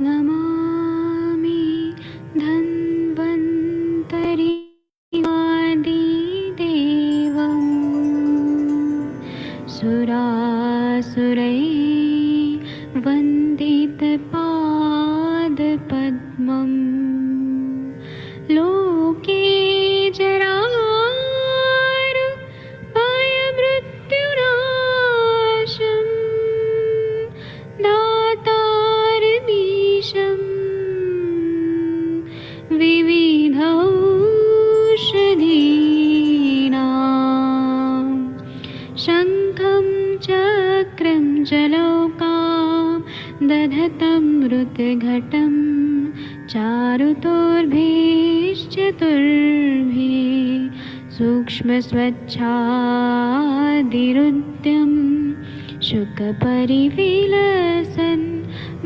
नमामि धन्वन्तरिमादिदेवम् सुरासुरैर्वन्दितपादपद्मम् लोके जरारुभयमृत्युनाशम् दातारमीशम् विविधौषधीनां शङ्खं चक्रं जलौकां दधतं मृतघटं चारुतोर्भिश्चतुर्भिः सूक्ष्मस्वच्छादिरुद्यं शुकपरिविलसन्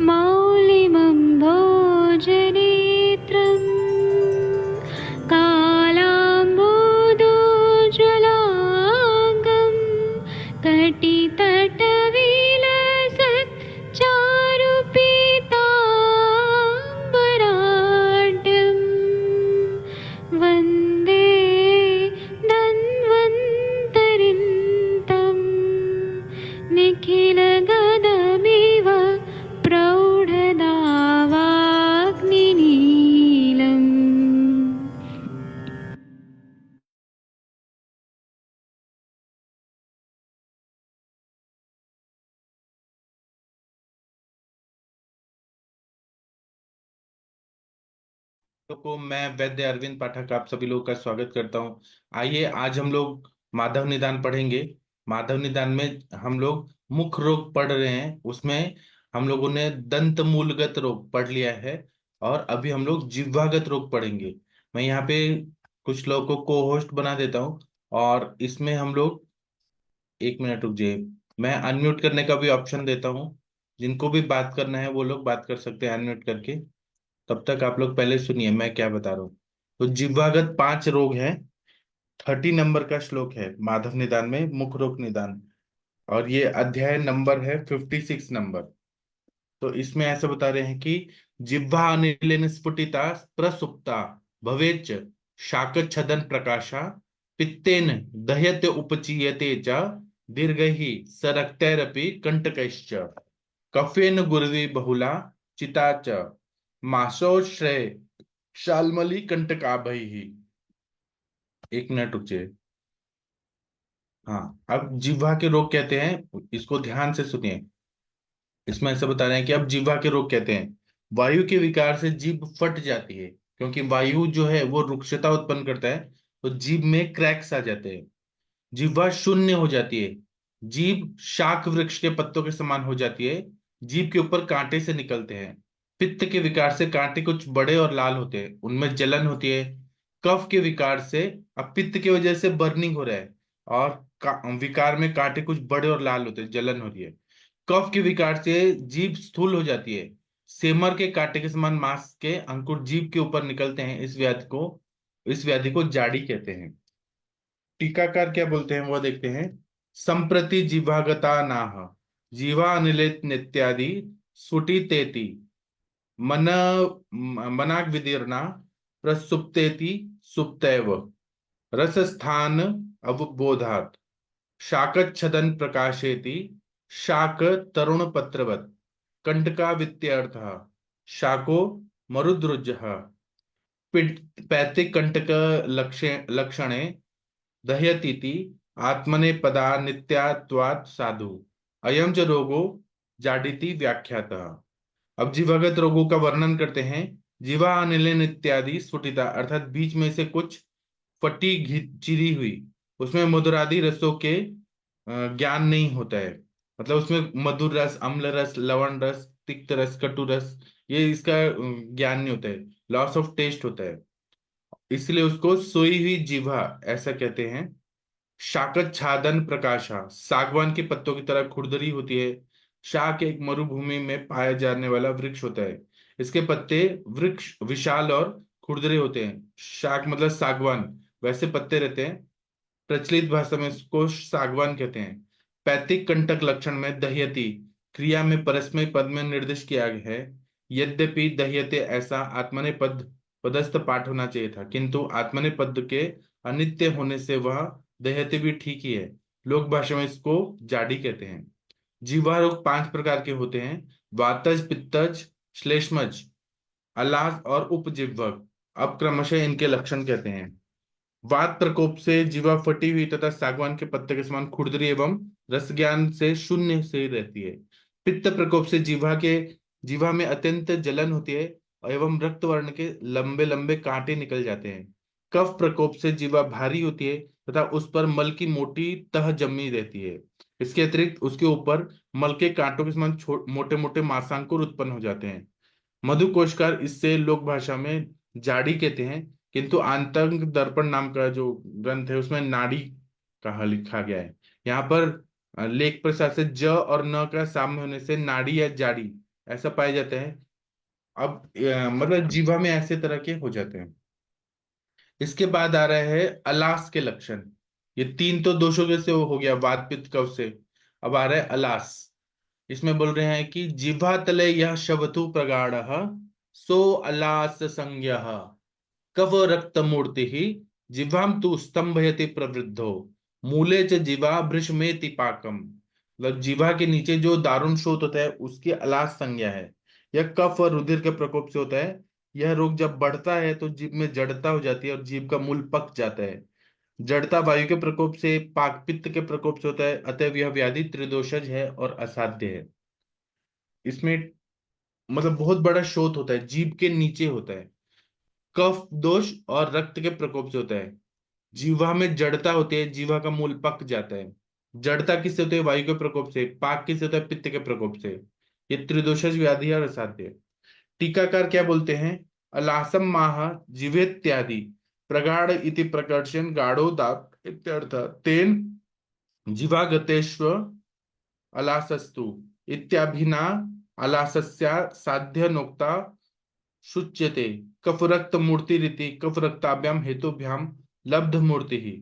मौलिमं भोजनेत्रम् कालाम्बोदोज्ज्वलाङ्गं कटितटविलसत् चारुपीताम्बराढ्यं वन्दे धन्वन्तरिं तं निखिलगदमिव प्रौढदावाग्निनीलम्। को मैं वैद्य अरविंद पाठक आप सभी लोगों का स्वागत करता हूं। आइए आज हम लोग माधव निदान पढ़ेंगे। माधव निदान में हम लोग मुख रोग पढ़ रहे हैं, उसमें हम लोगों ने दंत मूलगत रोग पढ़ लिया है और अभी हम लोग जिह्वागत रोग पढ़ेंगे। मैं यहाँ पे कुछ लोगों को को होस्ट बना देता हूँ और इसमें हम लोग, एक मिनट रुक जाइए, मैं अनम्यूट करने का भी ऑप्शन देता हूँ। जिनको भी बात करना है वो लोग बात कर सकते हैं अनम्यूट करके। तब तक आप लोग पहले सुनिए मैं क्या बता रहा हूँ। तो जिह्वागत 5 रोग हैं। 30 नंबर का श्लोक है माधव निदान में, मुख रोग निदान, और ये अध्याय नंबर है 56 नंबर। तो इसमें ऐसे बता रहे हैं कि जिह्वा अनिलेन स्फुटिता प्रसुप्ता भवेच्च शाकच्छदन प्रकाशा पित्तेन दह्यते उपचीयते च दीर्घैः सरक्तैरपि कंटकैश्च कफेन गुर्वी बहुला चिता च मासोश्रय शाल्मली कंटकाभैः। एक मिनट रुकिए। हाँ, अब जिह्वा के रोग कहते हैं, इसको ध्यान से सुनिए। इसमें ऐसा बता रहे हैं कि अब जिह्वा के रोग कहते हैं वायु के विकार से जीभ फट जाती है, क्योंकि वायु जो है वो रुक्षता उत्पन्न करता है, तो जीभ में क्रैक्स आ जाते हैं। जिह्वा शून्य हो जाती है। जीभ शाक वृक्ष के पत्तों के समान हो जाती है। जीभ के ऊपर कांटे से निकलते हैं। पित्त के विकार से कांटे कुछ बड़े और लाल होते हैं, उनमें जलन होती है। कफ के विकार से, अब पित्त की वजह से बर्निंग हो रहा है और विकार में कांटे कुछ बड़े और लाल होते हैं, जलन हो रही है। कफ के विकार से जीभ स्थूल हो जाती है। सेमर के कांटे के समान मांस के अंकुर जीभ के ऊपर निकलते हैं। इस व्याधि को जाड़ी कहते हैं। टीकाकार क्या बोलते हैं वो देखते हैं। संप्रति जिह्वागता नाह जीवा अनिलेत नित्यादि सुटितेति मन मनाग विदीर्णा प्रसुप्तेति सुप्तैव रसस्थान अवबोधात् शाकच्छदन प्रकाशेति शाक तरुण पत्रवत् कंटका वित्यर्थः शाको मरुद्रुजः पैतिक कंटक लक्षणे दह्यतीति आत्मने पदा नित्यात्वात् साधु अयम च रोगो जाडिति व्याख्यातः। अब जीवागत रोगों का वर्णन करते हैं। जीवा अनिलिन इत्यादि स्फुटिता, अर्थात बीच में से कुछ फटी चिरी हुई, उसमें मधुरादि रसों के ज्ञान नहीं होता है। मतलब उसमें मधुर रस, अम्ल रस, लवण रस, तिक्त रस, कटु रस, ये इसका ज्ञान नहीं होता है। लॉस ऑफ टेस्ट होता है, इसलिए उसको सोई हुई जीवा ऐसा कहते हैं। शाकत छादन प्रकाशा, सागवान के पत्तों की तरह खुरदरी होती है। शाक एक मरुभूमि में पाया जाने वाला वृक्ष होता है। इसके पत्ते वृक्ष विशाल और खुरदरे होते हैं। शाक मतलब सागवान, वैसे पत्ते रहते हैं। प्रचलित भाषा में इसको सागवान कहते हैं। पैतिक कंटक लक्षण में दह्यति क्रिया में परस्मय पद में निर्दिष्ट किया गया है। यद्यपि दह्यते ऐसा आत्मनेपद पदस्थ पाठ होना चाहिए था, किंतु आत्मनेपद के अनित्य होने से वह दह्यते भी ठीक ही है। लोक भाषा में इसको जाडी कहते हैं। जीवा रोग 5 प्रकार के होते हैं: वातज, पित्तज, श्लेष्मज, अलास और उपजीव्यक। अब क्रमशः इनके लक्षण कहते हैं। वात प्रकोप से जीवा फटी हुई तथा सागवान के पत्ते के समान खुरदरी एवं रस ज्ञान से शून्य से रहती है। पित्त प्रकोप से जीवा में अत्यंत जलन होती है एवं रक्त वर्ण के लंबे लंबे कांटे निकल जाते हैं। कफ प्रकोप से जीवा भारी होती है तथा उस पर मल की मोटी तह जमी रहती है। इसके अतिरिक्त उसके ऊपर मल के कांटों के समान मोटे मोटे मांसांकुर उत्पन्न हो जाते हैं। मधुकोशकार इससे लोक भाषा में जाड़ी कहते हैं, किंतु आंतंक दर्पण नाम का जो ग्रंथ है उसमें नाड़ी कहा लिखा गया है। यहाँ पर लेख प्रसाद से ज और न का साम्य होने से नाड़ी या जाड़ी ऐसा पाया जाता है। अब मतलब जीवा में ऐसे तरह के हो जाते हैं। इसके बाद आ रहा है अलास के लक्षण। ये तीन तो दोषों के से हो गया, वात पित्त कफ से। अब आ रहा है अलास। इसमें बोल रहे हैं कि जिह्वा तले यह शवतु प्रगाढ़ सो अलास संज्ञः कफ रक्त मूर्ति ही जिह्वाम तु स्तंभयति प्रवृद्धो मूले च जिह्वा भृशमेति पाकम। मतलब जिह्वा के नीचे जो दारुण शोथ होता है उसकी अलास संज्ञा है। यह कफ और रुधिर के प्रकोप से होता है। यह रोग जब बढ़ता है तो जीभ में जड़ता हो जाती है और जीभ का मूल पक जाता है। जड़ता वायु के प्रकोप से, पाक पित्त के प्रकोप से होता है। अतएव यह व्याधि त्रिदोषज है और असाध्य है। इसमें मतलब बहुत बड़ा शोथ होता है, जीभ के नीचे होता है। कफ दोष और रक्त के प्रकोप से होता है। जीवा में जड़ता होती है, जीवा का मूल पक जाता है। जड़ता किससे होती है? वायु के प्रकोप से। पाक किससे होता है? पित्त के प्रकोप से। ये त्रिदोषज व्याधि है और असाध्य है। टीकाकार क्या बोलते हैं? अलासम माह जीवेत्यादि प्रगाढ़ इति प्रकर्षण गाढ़ो दात इत्यर्थ तेन जीवागतेष्व अलासस्तु इत्याभिना अलासस्या साध्य नोक्ता शुच्यते कफ रक्त मूर्ति रीति कफ रक्ताभ्याम हेतुभ्याम लब्ध मूर्ति ही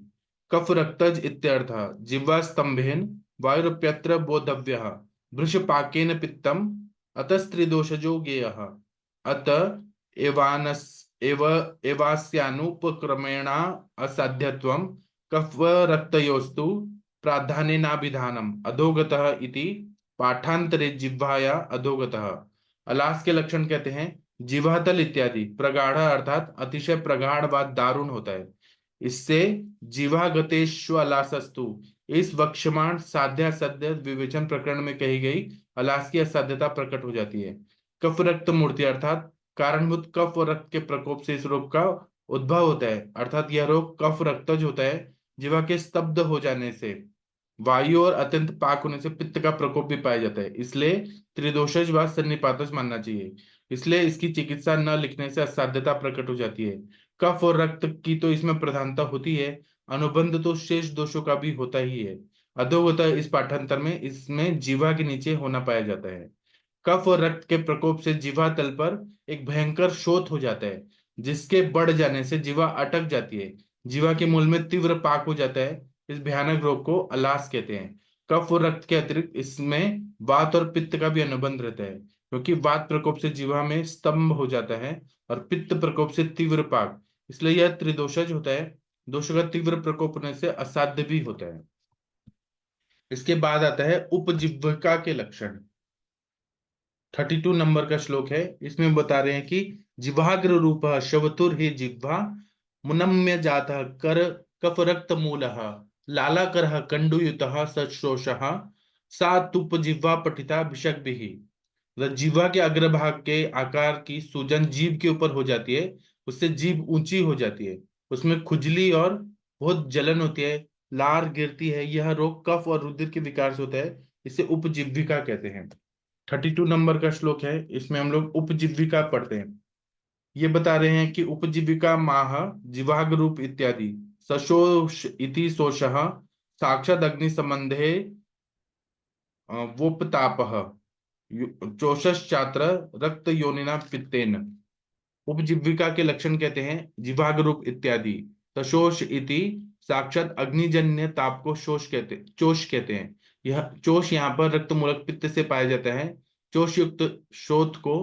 कफ रक्तज इत्यर्थ जिह्वा स्तंभेन वायुरप्यत्र बोधव्यः वृषपाकेन पित्तम अतस्त्रिदोषजो गेयः अत एवानस एव एवास्यानुपक्रमेणा असाध्यत्वं कफ रक्तयोस्तु प्राधान्यनाभिधानम अधोगतः इति पाठांतरे जिह्वाया अधोगतः। अलास के लक्षण कहते हैं जिह्वातल इत्यादि प्रगाढ़ अर्थात अतिशय प्रगाढ़ व दारुण होता है। इससे जिह्वागतेष्वलासस्तु इस वक्ष्यमाण साध्या सद्य विवेचन प्रकरण में कही गई अलास की असाध्यता प्रकट हो जाती है। कफ रक्त मूर्ति अर्थात कारणभूत कफ और रक्त के प्रकोप से इस रोग का उद्भव होता है। अर्थात यह रोग कफ रक्तज होता है। जिह्वा के स्तब्ध हो जाने से, वायु और अत्यंत पाक होने से पित्त का प्रकोप भी पाया जाता है। इसलिए त्रिदोषज व सन्निपातज मानना चाहिए। इसलिए इसकी चिकित्सा न लिखने से असाध्यता प्रकट हो जाती है। कफ और रक्त की तो इसमें प्रधानता होती है, अनुबंध तो शेष दोषों का भी होता ही है। अधोगतः इस पाठांतर में इसमें जीवा के नीचे होना पाया जाता है। कफ और रक्त के प्रकोप से जीवा तल पर एक भयंकर शोथ हो जाता है, जिसके बढ़ जाने से जीवा अटक जाती है। जीवा के मूल में तीव्र पाक हो जाता है। इस भयानक रोग को अलास कहते हैं। कफ और रक्त के अतिरिक्त इसमें वात और पित्त का भी अनुबंध रहता है, क्योंकि वात प्रकोप से जीवा में स्तंभ हो जाता है और पित्त प्रकोप से तीव्र पाक। इसलिए यह त्रिदोषज होता है। दोषों का तीव्र प्रकोप होने से असाध्य भी होता है। इसके बाद आता है उपजीविका के लक्षण। 32 नंबर का श्लोक है। इसमें बता रहे हैं कि जिह्वाग्र रूप शवतुर ही जिह्वा मुनम्य जातः कर कफ रक्त मूलः लालाकरः कंडुयुतः सशोषः सा तुप जिह्वा पठिता भिषग्भिः। मतलब जीवा के अग्रभाग के आकार की सूजन जीभ के ऊपर हो जाती है। उससे जीभ ऊंची हो जाती है। उसमें खुजली और बहुत जलन होती है, लार गिरती है। यह रोग कफ और रुधिर के विकार से होता है। इसे उपजीविका कहते हैं। 32 नंबर का श्लोक है। इसमें हम लोग उपजीविका पढ़ते हैं। ये बता रहे हैं कि उपजीविका माह जिवाग रूप इत्यादि सशोष इति शोषः साक्षात अग्नि संबंधे वोपतापः चोषश्चात्र रक्त योनिना पित्तेन। उपजीविका के लक्षण कहते हैं जिवाग रूप इत्यादि। सशोष इति साक्षात अग्निजन्य ताप को चोष कहते हैं। यह चोष यहाँ पर रक्त मूलक पित्त से पाया जाता है। चोष युक्त शोथ को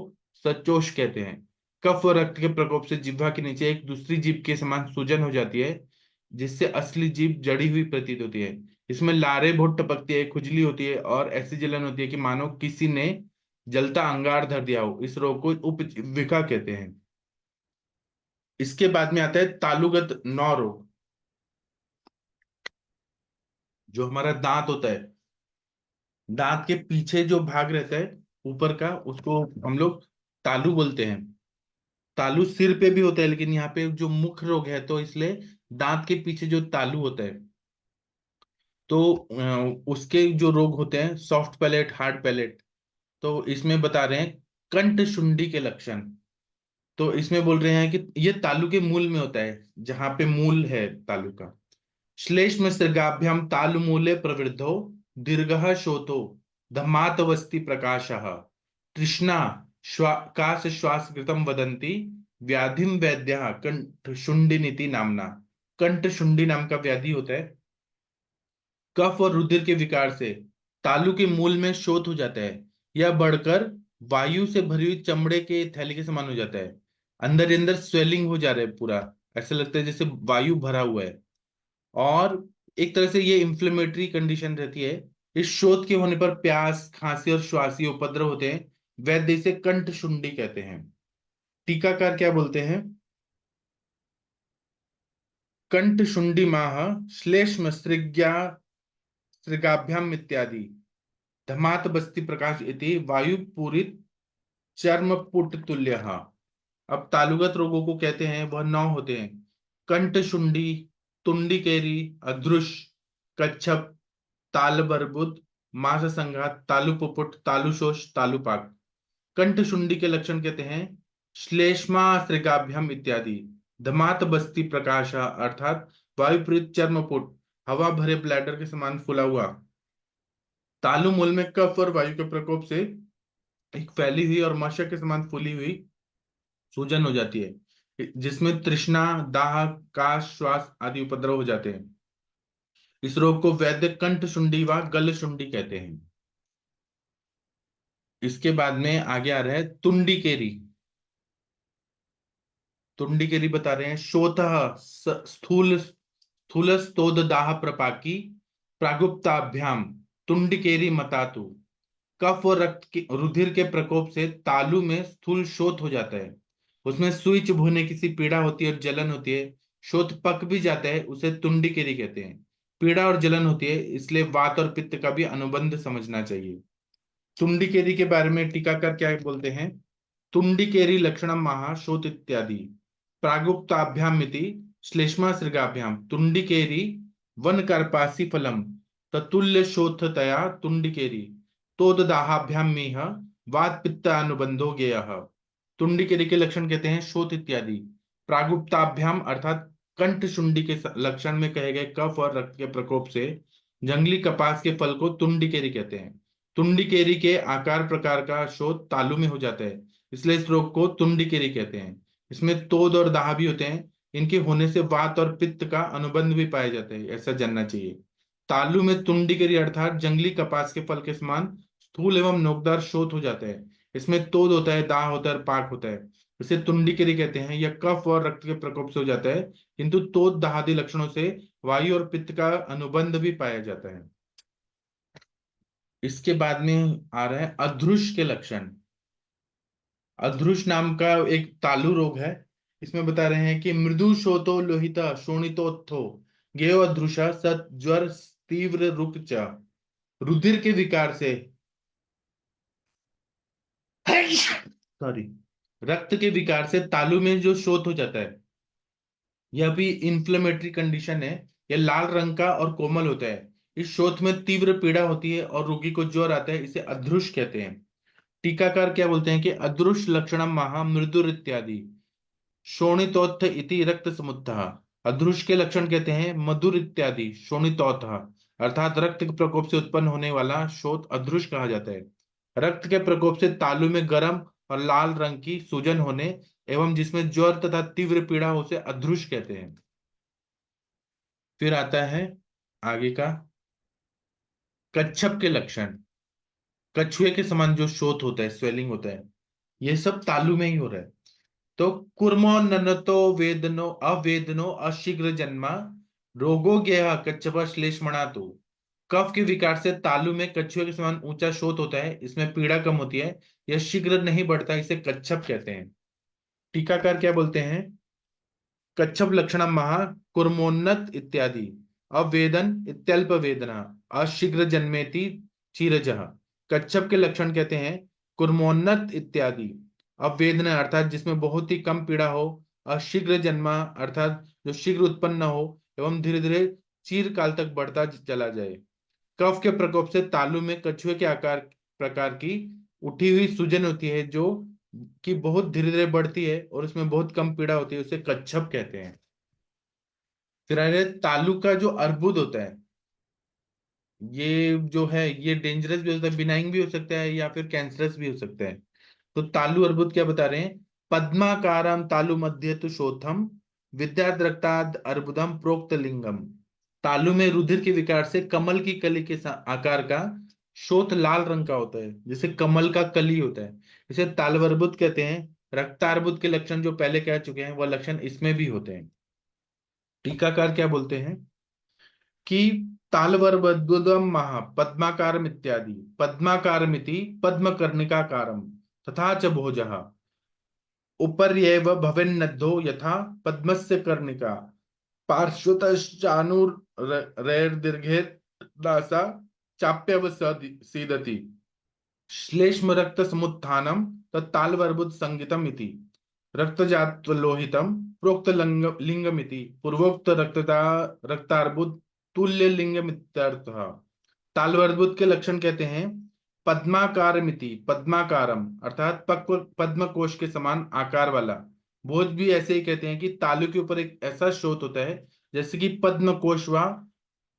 सचोष कहते हैं। कफ और रक्त के प्रकोप से जिह्वा के नीचे एक दूसरी जीभ के समान सूजन हो जाती है, जिससे असली जीभ जड़ी हुई प्रतीत होती है। इसमें लारें बहुत टपकती है, खुजली होती है और ऐसी जलन होती है कि मानो किसी ने जलता अंगार धर दिया हो। इस रोग को उपजीविका कहते हैं। इसके बाद में आता है तालुगत नौ रोग। जो हमारा दांत होता है, दांत के पीछे जो भाग रहता है ऊपर का, उसको हम लोग तालु बोलते हैं। तालु सिर पे भी होता है, लेकिन यहाँ पे जो मुख रोग है तो इसलिए दांत के पीछे जो तालु होता है, तो उसके जो रोग होते हैं, सॉफ्ट पैलेट, हार्ड पैलेट, तो इसमें बता रहे हैं कंठ शुंडी के लक्षण। तो इसमें बोल रहे हैं कि ये तालु के मूल में होता है, जहां पे मूल है तालु का। श्लेष्म सृगाभ्याम तालु मूले प्रवृद्धो दीर्घः शोथो धमातवस्ति प्रकाशः तृष्णा काश श्वास कृतम वदंती व्याधिम वैद्यः कंठ शुंडिनीति नामना। कंठ शुंडी नाम का व्याधि होता है। कफ और रुधिर के विकार से तालु के मूल में शोथ हो जाता है। यह बढ़कर वायु से भरी हुई चमड़े के थैली के समान हो जाता है। अंदर ही अंदर स्वेलिंग हो जा रहा है पूरा, ऐसा लगता है जैसे वायु भरा हुआ है। और एक तरह से ये इंफ्लेमेटरी कंडीशन रहती है। इस शोथ के होने पर प्यास, खांसी और श्वासी उपद्रव होते हैं। वैद्य इसे कंठ शुंडी कहते हैं। टीकाकार क्या बोलते हैं? कंठ शुंडी माह श्लेष्म सृगाभ्याम इत्यादि धमात बस्ती प्रकाश इति वायु पूरित चर्म पुट तुल्य। अब तालुगत रोगों को कहते हैं, वह नौ होते हैं। कंठ शुंडी, तुंडी केरी, अधृश, कच्छप, तालबर्बुद, मास संघात, तालु पुपुट, तालुशोष, तालुपाक। कंठ शुंडी के लक्षण कहते हैं श्लेष्मा श्रेगाभ्यम इत्यादि धमात बस्ती प्रकाशा, अर्थात वायुप्रीत चर्मपुट, हवा भरे ब्लैडर के समान फूला हुआ। तालु मूल में कफ और वायु के प्रकोप से एक फैली हुई और मशक के समान फूली हुई सूजन हो जाती है, जिसमें तृष्णा, दाह, काश, श्वास आदि उपद्रव हो जाते हैं। इस रोग को वैद्य कंठ शुंडी व गल शुंडी कहते हैं। इसके बाद में आगे आ रहा है तुंडी केरी। तुंडी केरी बता रहे हैं शोथः स्थूल स्थूलस्तोद दाह प्रपाकी प्रागुप्ताभ्याम तुंडिकेरी मतातु। कफ और रक्त के रुधिर के प्रकोप से तालु में स्थूल शोथ हो जाता है। उसमें सुई चुभने की सी पीड़ा होती है और जलन होती है। शोथ पक भी जाता है, उसे तुंडिकेरी कहते हैं। पीड़ा और जलन होती है, इसलिए वात और पित्त का भी अनुबंध समझना चाहिए। तुंडिकेरी के बारे में टीकाकार क्या बोलते हैं? तुंडिकेरी लक्षणम महा शोथ इत्यादि प्रागुक्ताभ्याम इति श्लेष्मासृगाभ्याम तुंडिकेरी वन कार्पासी फलम ततुल्य शोथतया तुंडिकेरी तोददाहाभ्याम मीह वात पित्त अनुबंधो गेयः। तुंडिकेरी के लक्षण कहते हैं शोथ इत्यादि। प्रागुप्ताभ्याम अर्थात कंठ शुंडी के लक्षण में कहे गए कफ और रक्त के प्रकोप से जंगली कपास के फल को तुंडिकेरी कहते हैं। तुंडिकेरी के आकार प्रकार का शोथ तालु में हो जाता है, इसलिए इस रोग को तुंडिकेरी कहते हैं। इसमें तोद और दाह भी होते हैं। इनके होने से वात और पित्त का अनुबंध भी पाया जाता है, ऐसा जानना चाहिए। तालु में तुंडिकेरी अर्थात जंगली कपास के फल के समान स्थूल एवं नोकदार शोथ हो जाता है। इसमें तोद होता है, दाह होता है और पाक होता है। इसे तुंडिकेरी कहते हैं। यह कफ और रक्त के प्रकोप से हो जाता है, किंतु तोद दाहादि लक्षणों से वायु और पित्त का अनुबंध भी पाया जाता है। इसके बाद में आ रहा है अधृश के लक्षण। अधृश नाम का एक तालु रोग है। इसमें बता रहे हैं कि मृदु शोतो लोहिता शोणितोत्थो गेयो अधृषा सत ज्वर तीव्र रुक च। रुधिर के विकार से, सॉरी, रक्त के विकार से तालु में जो शोथ हो जाता है, यह भी इंफ्लेमेटरी कंडीशन है। यह लाल रंग का और कोमल होता है। इस शोथ में तीव्र पीड़ा होती है और रोगी को ज्वर आता है। इसे अधृश कहते हैं। टीकाकार क्या बोलते हैं कि अदृश लक्षणम महा मृदुर इत्यादि शोणितोत्थ इति रक्त समुत्थः। अदृश के लक्षण कहते हैं मधुर इत्यादि शोणितोत्थ, अर्थात रक्त के प्रकोप से उत्पन्न होने वाला शोथ अदृश कहा जाता है। रक्त के प्रकोप से तालु में गर्म और लाल रंग की सूजन होने एवं जिसमें ज्वर तथा तीव्र पीड़ा हो उसे अदृश कहते हैं। फिर आता है आगे का कच्छप के लक्षण। कछुए के समान जो शोथ होता है, स्वेलिंग होता है, ये सब तालु में ही हो रहा है। तो कुर्मो ननतो वेदनो अवेदनो अशीघ्र जन्मा रोगो गेह कच्छप श्लेष्मणातु। कफ के विकार से तालु में कछुए के समान ऊंचा शोथ होता है, इसमें पीड़ा कम होती है, यह शीघ्र नहीं बढ़ता, इसे कच्छप कहते हैं। टीकाकार क्या बोलते हैं? कच्छप लक्षणम महा कुर्मोन्नत इत्यादि अवेदन इत्यल्प वेदना अशीघ्र जन्मेति चीरजः। कच्छप के लक्षण कहते हैं कुर्मोन्नत इत्यादि अवेदना अर्थात जिसमें बहुत ही कम पीड़ा हो, अशीघ्र जन्मा अर्थात जो शीघ्र उत्पन्न हो एवं धीरे धीरे चीर काल तक बढ़ता चला जाए। कफ के प्रकोप से तालु में कछुए के आकार प्रकार की उठी हुई सूजन होती है, जो कि बहुत धीरे धीरे बढ़ती है और उसमें बहुत कम पीड़ा होती है, उसे कच्छप कहते हैं। फिर आ रहे तालु का जो अर्बुद होता है, ये जो है ये डेंजरस भी हो सकता है, बिनाइन भी हो सकता है या फिर कैंसरस भी हो सकता है। तो तालु अर्बुद क्या बता रहे हैं? पद्माकारम तालु मध्य तो शोथम विद्याद्रक्ताद अर्बुदम प्रोक्त लिंगम। तालु में रुधिर के विकार से कमल की कली के आकार का शोथ लाल रंग का होता है, जैसे कमल का कली होता है, इसे तालवर्बुद कहते हैं। रक्तार्बुद के लक्षण जो पहले कह चुके हैं वह लक्षण इसमें भी होते हैं। टीकाकार क्या बोलते हैं कि तालवर्बुदम महा पद्माकारम इत्यादि पद्माकारमिति पद्मकर्णिकाकारम तथा च भोजः उपर्येव भवेन्नद्धो यथा पद्मस्य कर्णिका पार्श्वतश्चानुरैर्दीर्घे दासा चाप्यवसीदति श्लेष्म रक्त समुत्थानम तत्तालवर्बुद संगीतम इति रक्तजात लोहितम प्रोक्त लिंगमिति पूर्वोक्त रक्तार्बुद तुल्य लिंगमित्यर्थः। तालवर्बुद के लक्षण कहते हैं पद्माकारमिति पद्माकारम अर्थात पद्म कोश के समान आकार वाला। भोज भी ऐसे ही कहते हैं कि तालु के ऊपर एक ऐसा स्रोत होता है जैसे कि पद्म कोश व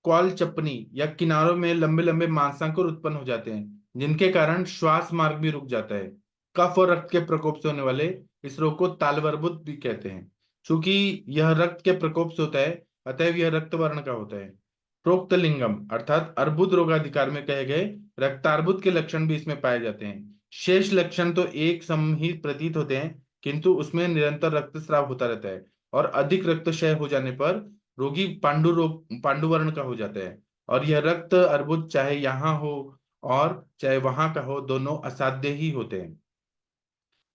कॉल चपनी या किनारों में लंबे लंबे मांसांकुर उत्पन्न हो जाते हैं, जिनके कारण श्वास मार्ग भी रुक जाता है। कफ और रक्त के प्रकोप से होने वाले इस रोग को तालवर्बुद भी कहते हैं। चूंकि यह रक्त के प्रकोप से होता है, अतएव यह रक्त वर्ण का होता है। प्रोक्त लिंगम अर्थात अर्बुद रोगाधिकार में कहे गए रक्तार्बुद के लक्षण भी इसमें पाए जाते हैं। शेष लक्षण तो एक सम ही प्रतीत होते हैं, किंतु उसमें निरंतर रक्तस्राव होता रहता है और अधिक रक्तक्षय हो जाने पर रोगी पांडुवर्ण का हो जाता है। और यह रक्त अर्बुद चाहे यहाँ हो और चाहे वहां का हो, दोनों असाध्य ही होते हैं।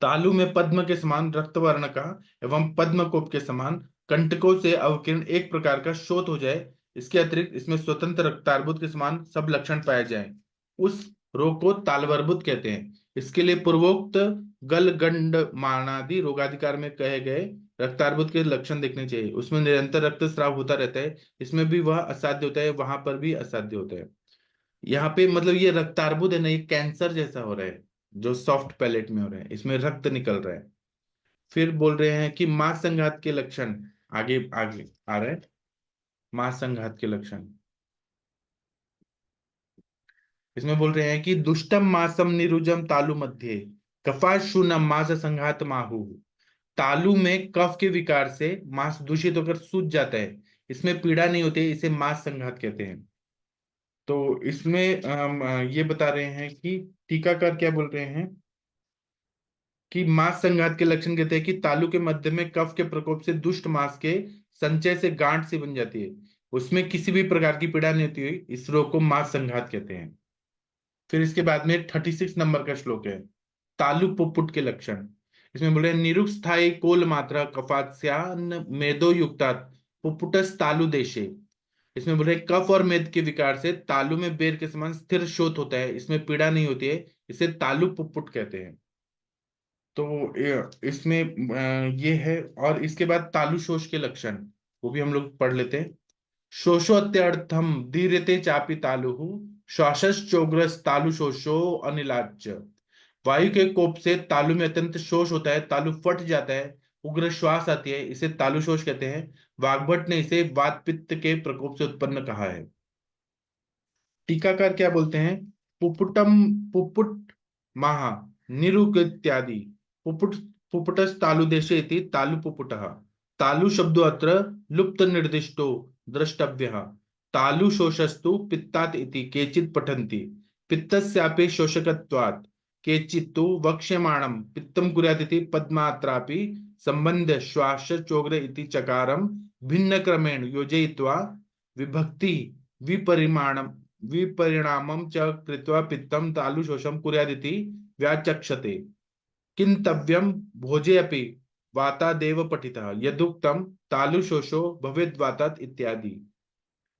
तालु में पद्म के समान रक्त वर्ण का एवं पद्मकोप के समान कंटकों से अवकीर्ण एक प्रकार का शोथ हो जाए, इसके अतिरिक्त इसमें स्वतंत्र रक्तार्बुद के समान सब लक्षण पाए जाएं, उस रोग को तालवर्बुद कहते हैं। इसके लिए पूर्वोक्त गलगंड मानादि रोगाधिकार में कहे गए रक्तार्बुद के लक्षण देखने चाहिए। उसमें निरंतर रक्तस्राव होता रहता है, इसमें भी वह असाध्य होता है, वहां पर भी असाध्य होता है। यहाँ पे मतलब ये रक्तार्बुद है ना, ये कैंसर जैसा हो रहा है जो सॉफ्ट पैलेट में हो रहा है, इसमें रक्त निकल रहा है। फिर बोल रहे हैं कि मांस संघात के लक्षण आगे आगे आ रहा है। मांस संघात के लक्षण इसमें बोल रहे हैं कि दुष्टम मासम निरुजम तालु मध्य कफाशूनम मास संघात माहु। तालु में कफ के विकार से मांस दूषित होकर सूज जाता है, इसमें पीड़ा नहीं होती, इसे मांस संघात कहते हैं। तो इसमें ये बता रहे हैं कि टीकाकार क्या बोल रहे हैं कि मांस संघात के लक्षण कहते हैं कि तालु के मध्य में कफ के प्रकोप से दुष्ट मांस के संचय से गांठ सी बन जाती है, उसमें किसी भी प्रकार की पीड़ा नहीं होती हुई, इस रोग को मांस संघात कहते हैं। फिर इसके बाद में 36 नंबर का श्लोक है तालु पुपुट के लक्षण। इसमें बोले निरुक्त स्थायी कोल मात्रा कफात्स्यान मेदो युक्तात् पुपुटस तालु देशे। इसमें बोले कफ और मेद के विकार से तालु में बेर के समान स्थिर शोथ होता है, इसमें पीड़ा नहीं होती है, इसे तालु पुपुट कहते हैं। तो इसमें ये है। और इसके बाद तालु शोष के लक्षण वो भी हम लोग पढ़ लेते हैं। शोषोत्यर्थम दीर्यते चापि तालुहु श्वासश्चोग्रस तालु शोषो अनिलाच्य। वायु के कोप से तालु में अत्यंत शोष होता है, तालु फट जाता है, उग्र श्वास आती है, इसे तालु शोष कहते हैं। वाग्भट ने इसे वात पित्त के प्रकोप से उत्पन्न कहा है। टीकाकार क्या बोलते हैं? पुपुटम पुपुट महा निरुक इत्यादि पुपुट पुपुटस तालु देशे इति तालु पुपुटः। तालु शब्दो अत्र लुप्त निर्दिष्टो द्रष्टव्यः। तालु शोषस्तु पित्तात् इति केचित् पठन्ति पित्तस्यापि शोषकत्वात् केचित्तु वक्ष्यमाणं पित्तं कुर्यादिति पद्मात्रापि संबंध श्वास चोग्र इति चकारम भिन्न क्रमेण योजयित्वा विभक्ति विपरिमाणम विपरिणामं च कृत्वा पित्तं तालुशोषं कुर्यादिति व्याचक्षते। किंतव्यम भोजे अपि वातादेव पठितः यदुक्तम तालुशोषो भवेद्वातात् इत्यादि।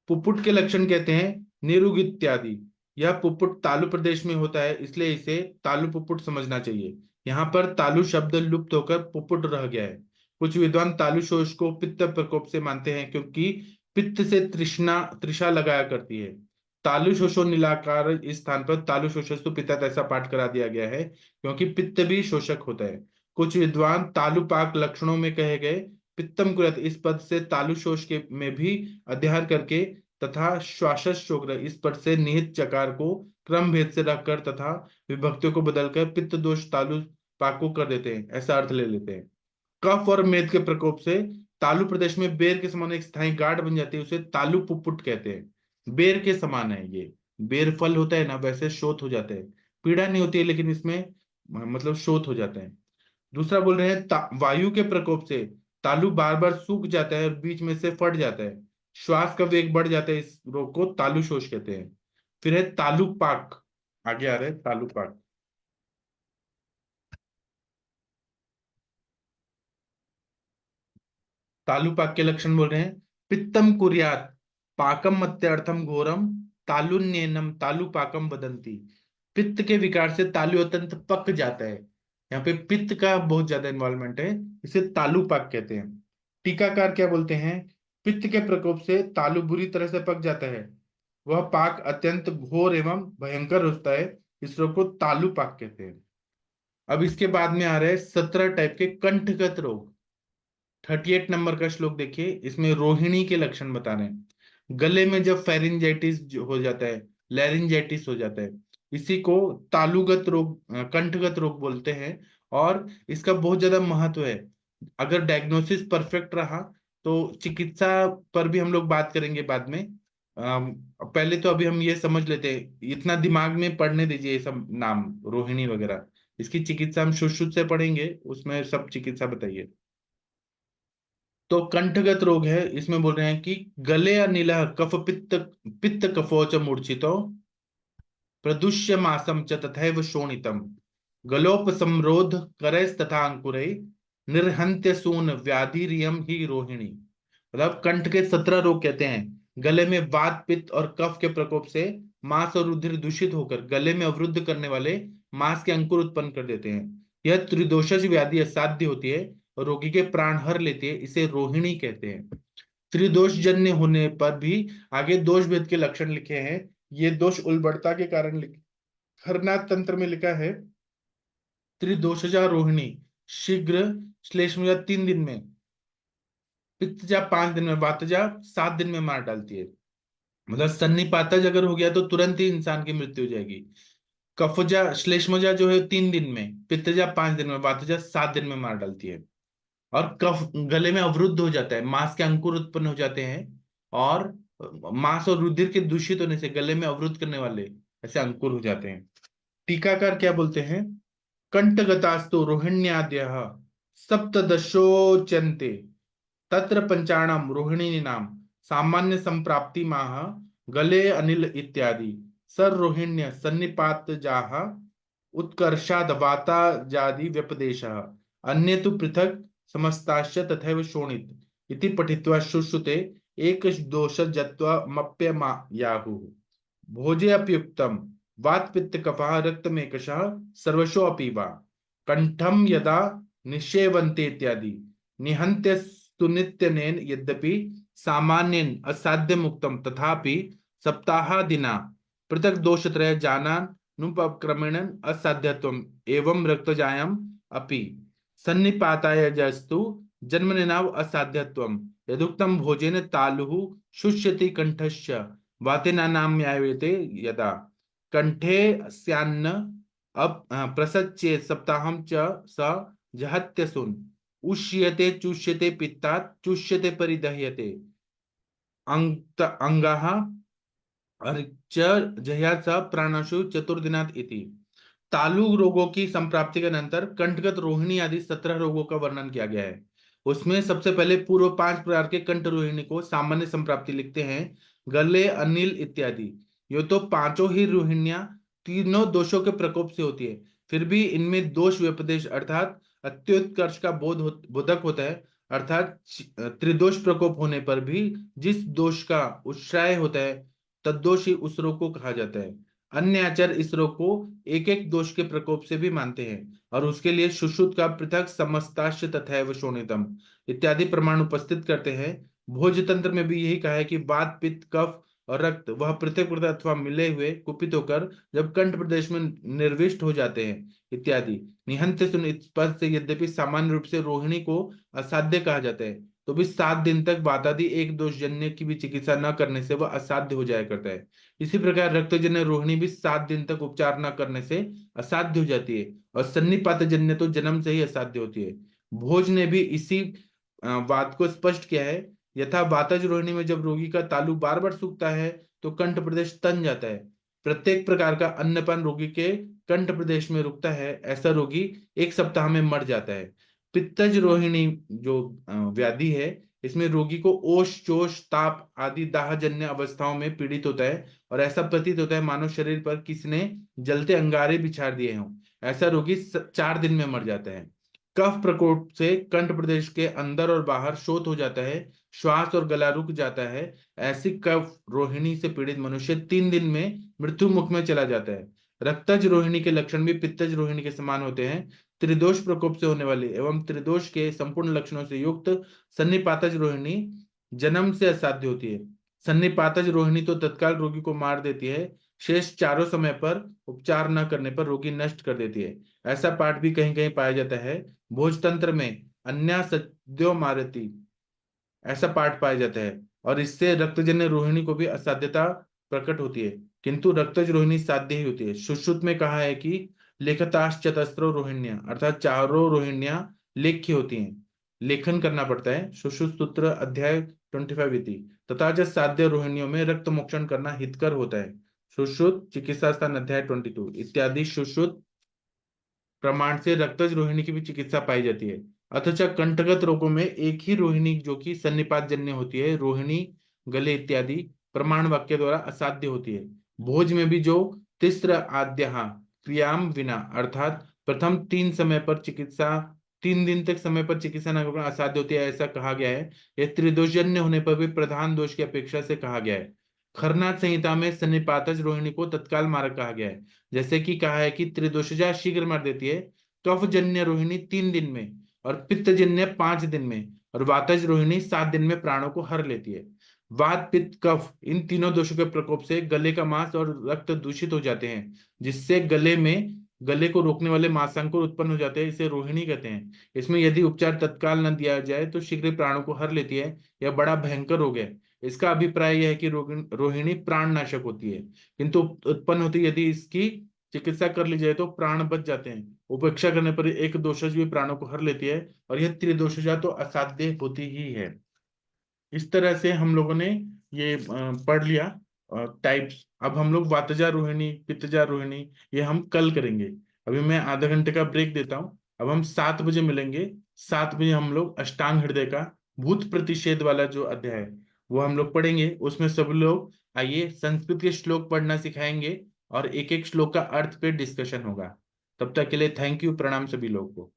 पुपुट के लक्षण कहते हैं निरुग इत्यादि। यह पुपुट तालु प्रदेश में होता है, इसलिए इसे तालु पुपुट समझना चाहिए। यहाँ पर तालु शब्द लुप्त होकर पुपुट रह गया है। कुछ विद्वान तालु शोष को पित्त प्रकोप से मानते हैं, क्योंकि पित्त से तृष्णा त्रिषा लगाया करती है। तालु शोषो नीलाकार इस स्थान पर तालु शोषस्तु पित्त ऐसा पाठ करा दिया गया है, क्योंकि पित्त भी शोषक होता है। कुछ विद्वान तालु पाक लक्षणों में कहे गए पित्तम कुरत इस पद से तालु शोष के में भी अध्यार करके तथा श्वासोग्र इस पद से निहित चकार को क्रम भेद से रखकर तथा विभक्तियों को बदलकर पित्त दोष तालु पाको कर देते हैं, ऐसा अर्थ ले लेते हैं। कफ और मेद के प्रकोप से तालु प्रदेश में बेर के समान एक स्थायी गांठ बन जाती है, उसे तालु पुपुट कहते हैं। बेर के समान है ये, बेर फल होता है ना, वैसे शोथ हो जाते हैं। पीड़ा नहीं होती है, लेकिन इसमें मतलब शोथ हो जाते हैं। दूसरा बोल रहे हैं वायु के प्रकोप से तालु बार बार सूख जाता है और बीच में से फट जाता है, श्वास का वेग बढ़ जाता है, इस रोग को तालु शोष कहते हैं। फिर है तालु पाक, आगे आ रहे हैं तालु पाक। तालु पाक के लक्षण बोल रहे हैं पित्तम कुर्यात पाकम मत्यर्थम घोरम तालुन्यनम तालु पाकम वदंती। पित्त के विकार से तालु अत्यंत पक जाता है। यहाँ पे पित्त का बहुत ज्यादा इन्वॉल्वमेंट है, इसे तालु पाक कहते हैं। टीकाकार क्या बोलते हैं, पित्त के प्रकोप से तालु बुरी तरह से पक जाता है, वह पाक अत्यंत घोर एवं भयंकर होता है, इस रोग को तालु पाक कहते हैं। अब इसके बाद में आ रहे हैं 17 टाइप के कंठगत रोग। 38 नंबर का श्लोक देखिए, इसमें रोहिणी के लक्षण बता रहे हैं। गले में जब फेरिंजाइटिस हो जाता है, लैरिंजाइटिस हो जाता है, इसी को तालुगत रोग कंठगत रोग बोलते हैं। और इसका बहुत ज्यादा महत्व है। अगर डायग्नोसिस परफेक्ट रहा तो चिकित्सा पर भी हम लोग बात करेंगे बाद में। पहले तो अभी हम ये समझ लेते हैं, इतना दिमाग में पढ़ने दीजिए ये सब नाम रोहिणी वगैरह। इसकी चिकित्सा हम शुद्ध शुद्ध से पढ़ेंगे, उसमें सब चिकित्सा बताइए। तो कंठगत रोग है, इसमें बोल रहे हैं कि गले अनिल कफ पित्त पित्त कफोच मूर्छितो प्रदुष्य मासम च तथैव शोणितम गलोपसमरोध करैस्तथा अंकुरै निर्हंत्य सून व्याधिरियम ही रोहिणी। मतलब कंठ के 17 रोग कहते हैं। गले में वात पित्त और कफ के प्रकोप से मांस और रुधिर दूषित होकर गले में अवरुद्ध करने वाले मांस के अंकुर उत्पन्न कर देते हैं। यह त्रिदोषज व्याधि असाध्य होती है और रोगी के प्राण हर लेती है, इसे रोहिणी कहते हैं। त्रिदोष जन्य होने पर भी आगे दोष भेद के लक्षण लिखे हैं। ये दोष उल्बड़ता के कारण लिखे। हरनाथ तंत्र में लिखा है त्रिदोषजा रोहिणी शीघ्र श्लेष्मजा 3 दिन में, पित्तजा 5 दिन में, वातजा 7 दिन में मार डालती है। मतलब सन्निपातज अगर हो गया तो तुरंत ही इंसान की मृत्यु हो जाएगी। कफजा श्लेष्मजा जो है 3 दिन में, पित्तजा 5 दिन में, वातजा 7 दिन में मार डालती है। और कफ गले में अवरुद्ध हो जाता है, मांस के अंकुर उत्पन्न हो जाते हैं। और मांस और रुधिर के दूषित होने से गले में अवरुद्ध करने वाले ऐसे अंकुर हो जाते हैं। टीकाकार क्या बोलते हैं, कंठगतास्तु रोहिण्याद्यः सप्तदशोच्यन्ते तत्र पंचाणम रोहिणी नाम सामान्य संप्राप्ति माह गले अनिल इत्यादि सर रोहिण्य सन्निपात जाह उत्कर्षाद वाता जादि व्यपदेशः अन्ये तु पृथक समस्ताश्च तथैव शोणित इति पठित्वा शुश्रुते एक दोषजत्वमप्यमायाहुः भोजे अप्युक्तम वात पित्त कफः रक्तमेकशः सर्वशो अपि वा कंठम यदा निषेवन्ते इत्यादि निहन्त्य सुनित्यनेन यद्यपि सामान्येन असाध्य मुक्तम तथापि सप्ताहादिना पृथक दोषत्रय जानानुपक्रमेण असाध्यत्वम एवं रक्तजायम अपि सन्निपाताय जस्तु जन्मनेनाव असाध्यत्वम यदुक्तम भोजेन तालुः शुष्यति कंठस्य वातेना नाम्यायते यदा कंठे स्यान्न अप प्रसच्ये सप्ताहम च स जहत्य सुन उष्यते चुष्यते पित्तात् चुष्यते परिदह्यते अंगाः अर्च जह्यात् स प्राणशु चतुर्दिनात् इति। तालु रोगों की संप्राप्ति के नंतर कंठगत रोहिणी आदि 17 रोगों का वर्णन किया गया है। उसमें सबसे पहले पूर्व 5 प्रकार के कंठ रोहिणी को सामान्य संप्राप्ति लिखते हैं, गले, अनिल इत्यादि। ये तो पांचों ही रोहिणियां तीनों दोषों के प्रकोप से होती है, फिर भी इनमें दोष व्यपदेश अर्थात अत्युत्कर्ष का बोधक होता है, अर्थात त्रिदोष प्रकोप होने पर भी जिस दोष का उच्छ्राय होता है तद्दोष ही उस रोग को कहा जाता है। अन्य आचार्य इस रोग को एक एक दोष के प्रकोप से भी मानते हैं और उसके लिए सुश्रुत का पृथक समस्ताश्च तथैव शोणितम इत्यादि प्रमाण उपस्थित करते हैं। भोज तंत्र में भी यही कहा है कि वात, पित्त, कफ और रक्त वह पृथक पृथक अथवा मिले हुए कुपित होकर जब कंठ प्रदेश में निर्विष्ट हो जाते हैं इत्यादि। निहंत सुन इस पद से यद्यपि सामान्य रूप से रोहिणी को असाध्य कहा जाता है, तो भी 7 दिन तक वातादि एक दोष जन्य की भी चिकित्सा न करने से वह असाध्य हो जाया करता है। इसी प्रकार रक्तजन्य रोहिणी भी 7 दिन तक उपचार न करने से असाध्य हो जाती है, और सन्निपात जन्य तो जन्म से ही असाध्य होती है। भोज ने भी इसी बात को स्पष्ट किया है। यथा वातज रोहिणी में जब रोगी का तालु बार बार सूखता है तो कंठ प्रदेश तन जाता है, प्रत्येक प्रकार का अन्नपान रोगी के कंठ प्रदेश में रुकता है, ऐसा रोगी 1 सप्ताह में मर जाता है। पित्तज रोहिणी जो व्याधि है, इसमें रोगी को ओष, चोष, ताप आदि दाहजन्य अवस्थाओं में पीड़ित होता है और ऐसा प्रतीत होता है मानो शरीर पर किसी ने जलते अंगारे बिछा दिए हों। ऐसा रोगी 4 दिन में मर जाता है। कफ प्रकोप से कंठ प्रदेश के अंदर और बाहर शोथ हो जाता है, श्वास और गला रुक जाता है। ऐसी कफ रोहिणी से पीड़ित मनुष्य 3 दिन में मृत्यु मुख में चला जाता है। रक्तज रोहिणी के लक्षण भी पित्तज रोहिणी के समान होते हैं। त्रिदोष प्रकोप से होने वाली एवं त्रिदोष के संपूर्ण लक्षणों से युक्त सन्निपातज रोहिणी जन्म से असाध्य होती है। सन्निपातज रोहिणी तो तत्काल रोगी को मार देती है, शेष चारों समय पर उपचार न करने पर रोगी नष्ट कर देती है। ऐसा पाठ भी कहीं कहीं पाया जाता है। भोजतंत्र में अन्या सद्यो मारती ऐसा पाठ पाया जाता है, और इससे रक्तजन्य रोहिणी को भी असाध्यता प्रकट होती है, किंतु रक्तज रोहिणी साध्य ही होती है। सुश्रुत में कहा है कि लेखताश्चतस्रो रोहिण्या, अर्थात चारों रोहिणियां लेख्य होती हैं, लेखन करना पड़ता है। सुश्रुत सूत्र अध्याय 25 इति तथा च साध्य रोहिणियों में रक्त मोक्षण करना हितकर होता है। सुश्रुत चिकित्सा स्थान अध्याय 22 इत्यादि सुश्रुत प्रमाण से रक्तज रोहिणी की भी चिकित्सा पाई जाती है। अथच कंठगत रोगों में एक ही रोहिणी जो कि सन्निपात जन्य होती है, रोहिणी, गले इत्यादि प्रमाण वाक्य द्वारा असाध्य होती है। भोज में भी जो तिस्र आद्य क्रियाम विना, अर्थात प्रथम 3 दिन तक समय पर चिकित्सा न करना असाध्य होती है, ऐसा कहा गया है। यह त्रिदोषजन्य होने पर भी प्रधान दोष की अपेक्षा से कहा गया है। खरनाथ संहिता में सन्निपातज रोहिणी को तत्काल मारक कहा गया है, जैसे कि कहा है कि त्रिदोषजा शीघ्र मार देती है, कफजन्य रोहिणी 3 दिन में और पित्तजन्य 5 दिन में, और वातज रोहिणी 7 दिन में प्राणों को हर लेती है। वात, पित्त, कफ इन तीनों दोषों के प्रकोप से गले का मांस और रक्त दूषित हो जाते हैं, जिससे गले को रोकने वाले मांसांकुर उत्पन्न हो जाते हैं, इसे रोहिणी कहते हैं। इसमें यदि उपचार तत्काल न दिया जाए तो शीघ्र प्राणों को हर लेती है, यह बड़ा भयंकर रोग है। इसका अभिप्राय यह है कि रोहिणी प्राण नाशक होती है, किंतु उत्पन्न होती यदि इसकी चिकित्सा कर ली जाए तो प्राण बच जाते हैं। उपेक्षा करने पर एक दोषज भी प्राणों को हर लेती है, और यह त्रिदोषजा तो असाध्य होती ही है। इस तरह से हम लोगों ने ये पढ़ लिया टाइप्स। अब हम लोग वातजा रोहिणी, पित्तजा रोहिणी ये हम कल करेंगे। अभी मैं आधा घंटे का ब्रेक देता हूँ। अब हम 7 बजे मिलेंगे। 7 बजे हम लोग अष्टांग हृदय का भूत प्रतिषेध वाला जो अध्याय है वो हम लोग पढ़ेंगे। उसमें सब लोग आइए संस्कृत के श्लोक पढ़ना सिखाएंगे और एक एक श्लोक का अर्थ पे डिस्कशन होगा। तब तक के लिए थैंक यू, प्रणाम सभी लोग को।